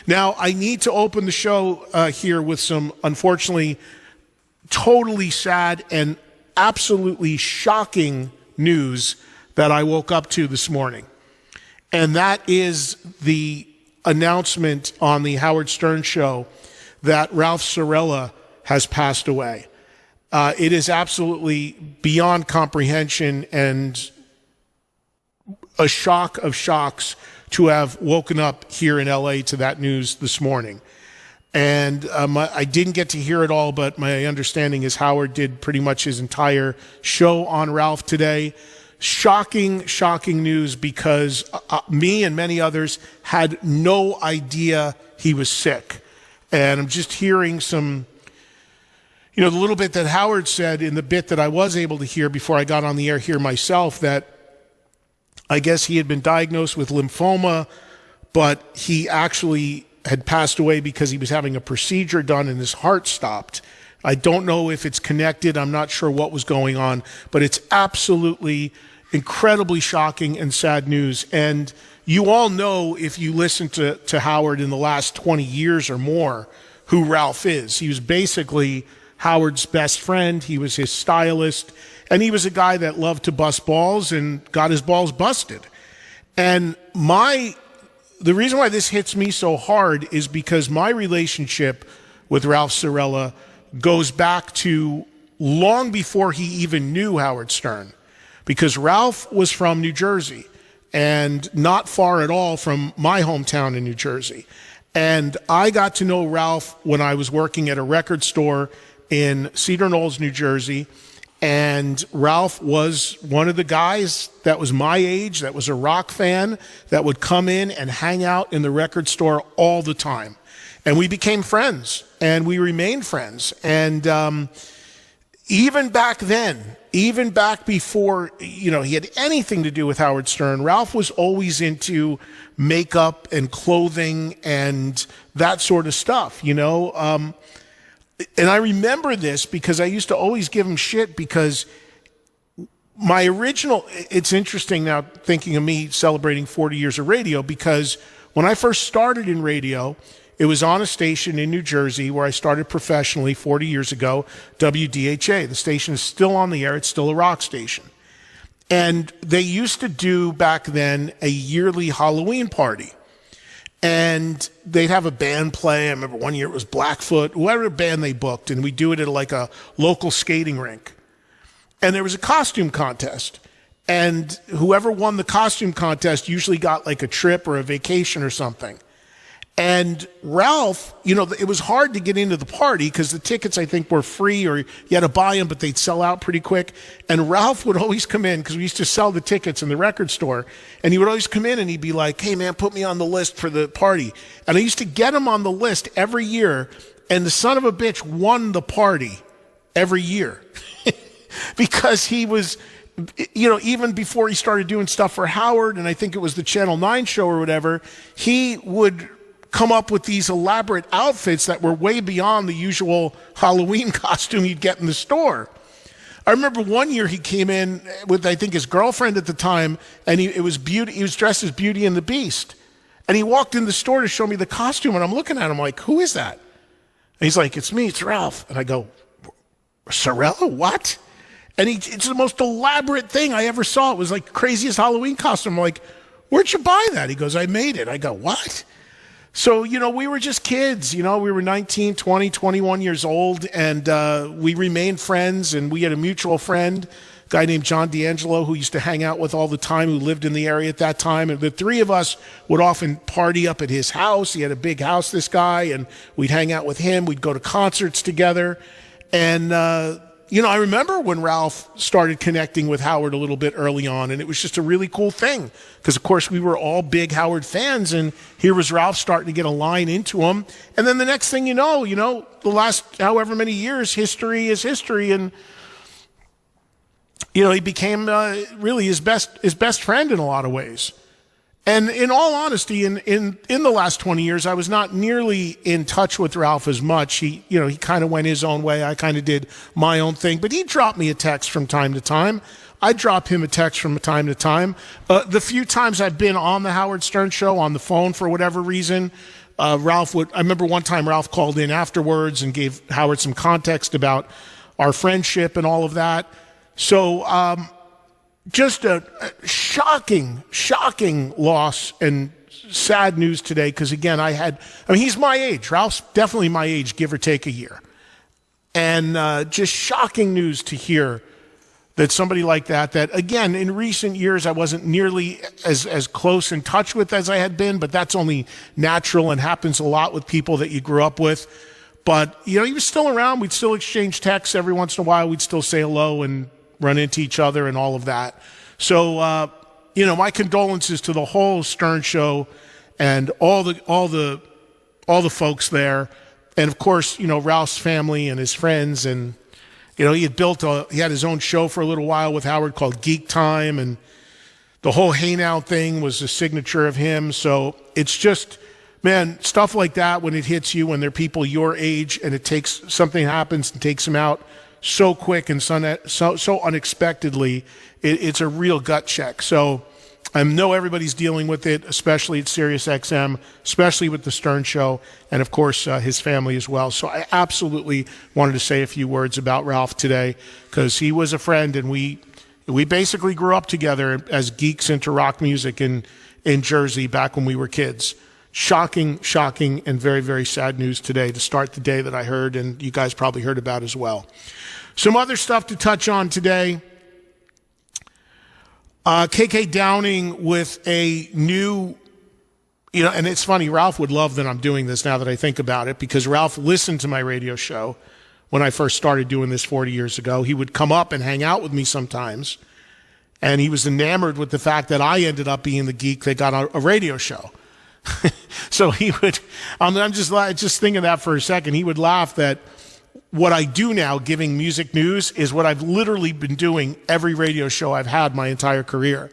Now, I need to open the show here with some, unfortunately, totally sad and absolutely shocking news that I woke up to this morning. And that is the announcement on the Howard Stern show that Ralph Cirella has passed away. It is absolutely beyond comprehension and a shock of shocks to have woken up here in LA to that news this morning. And I didn't get to hear it all, but my understanding is Howard did pretty much his entire show on Ralph today. Shocking, shocking news, because me and many others had no idea he was sick. And I'm just hearing some, the little bit that Howard said in the bit that I was able to hear before I got on the air here myself, that I guess he had been diagnosed with lymphoma, but he actually had passed away because he was having a procedure done and his heart stopped. I don't know if it's connected. I'm not sure what was going on, but it's absolutely incredibly shocking and sad news. And you all know, if you listen to Howard in the last 20 years or more, who Ralph is. He was basically Howard's best friend. He was his stylist. And he was a guy that loved to bust balls and got his balls busted. And the reason why this hits me so hard is because my relationship with Ralph Cirella goes back to long before he even knew Howard Stern. Because Ralph was from New Jersey, and not far at all from my hometown in New Jersey. And I got to know Ralph when I was working at a record store in Cedar Knolls, New Jersey. And Ralph was one of the guys that was my age, that was a rock fan, that would come in and hang out in the record store all the time. And we became friends, and we remained friends. And even back then, even back before, he had anything to do with Howard Stern, Ralph was always into makeup and clothing and that sort of stuff, And I remember this because I used to always give him shit because it's interesting now thinking of me celebrating 40 years of radio, because when I first started in radio, it was on a station in New Jersey where I started professionally 40 years ago, WDHA. The station is still on the air. It's still a rock station. And they used to do back then a yearly Halloween party. And they'd have a band play. I remember one year it was Blackfoot, whatever band they booked, and we'd do it at like a local skating rink. And there was a costume contest. And whoever won the costume contest usually got like a trip or a vacation or something. And Ralph, it was hard to get into the party because the tickets, I think, were free, or you had to buy them, but they'd sell out pretty quick. And Ralph would always come in, because we used to sell the tickets in the record store. And he would always come in and he'd be like, "Hey, man, put me on the list for the party." And I used to get him on the list every year. And the son of a bitch won the party every year because he was, even before he started doing stuff for Howard, and I think it was the Channel 9 show or whatever, he would come up with these elaborate outfits that were way beyond the usual Halloween costume you'd get in the store. I remember one year he came in with, I think, his girlfriend at the time, and he was dressed as Beauty and the Beast. And he walked in the store to show me the costume, and I'm looking at him like, "Who is that?" And he's like, "It's me, it's Ralph." And I go, "Cirella, what?" And it's the most elaborate thing I ever saw. It was like the craziest Halloween costume. I'm like, "Where'd you buy that?" He goes, "I made it." I go, "What?" So, we were just kids, we were 19, 20, 21 years old, and we remained friends, and we had a mutual friend, a guy named John D'Angelo, who used to hang out with all the time, who lived in the area at that time, and the three of us would often party up at his house. He had a big house, this guy, and we'd hang out with him. We'd go to concerts together, and I remember when Ralph started connecting with Howard a little bit early on, and it was just a really cool thing because, of course, we were all big Howard fans, and here was Ralph starting to get a line into him. And then the next thing the last however many years, history is history, and he became really his best friend in a lot of ways. And in all honesty, in the last 20 years, I was not nearly in touch with Ralph as much. He kind of went his own way. I kind of did my own thing, but he dropped me a text from time to time. I drop him a text from time to time. The few times I've been on the Howard Stern show on the phone for whatever reason, I remember one time Ralph called in afterwards and gave Howard some context about our friendship and all of that. So, just a shocking loss and sad news today. Because again, he's my age. Ralph's definitely my age, give or take a year. And just shocking news to hear that somebody like that again, in recent years, I wasn't nearly as close in touch with as I had been, but that's only natural and happens a lot with people that you grew up with. But, he was still around. We'd still exchange texts every once in a while. We'd still say hello and run into each other and all of that. So, my condolences to the whole Stern show and all the folks there. And of course, Ralph's family and his friends. And, he had his own show for a little while with Howard called Geek Time. And the whole Hey Now thing was a signature of him. So it's just, man, stuff like that when it hits you, when they're people your age and something happens and takes them out so quick and so unexpectedly, it's a real gut check. So I know everybody's dealing with it, especially at SiriusXM, especially with the Stern Show, and of course his family as well. So I absolutely wanted to say a few words about Ralph today, because he was a friend, and we basically grew up together as geeks into rock music in Jersey back when we were kids. Shocking, and very, very sad news today to start the day that I heard, and you guys probably heard about as well. Some other stuff to touch on today. KK Downing with a new, and it's funny, Ralph would love that I'm doing this now that I think about it, because Ralph listened to my radio show when I first started doing this 40 years ago. He would come up and hang out with me sometimes, and he was enamored with the fact that I ended up being the geek that got a radio show. So he would, I'm just thinking that for a second, he would laugh that what I do now, giving music news, is what I've literally been doing every radio show I've had my entire career.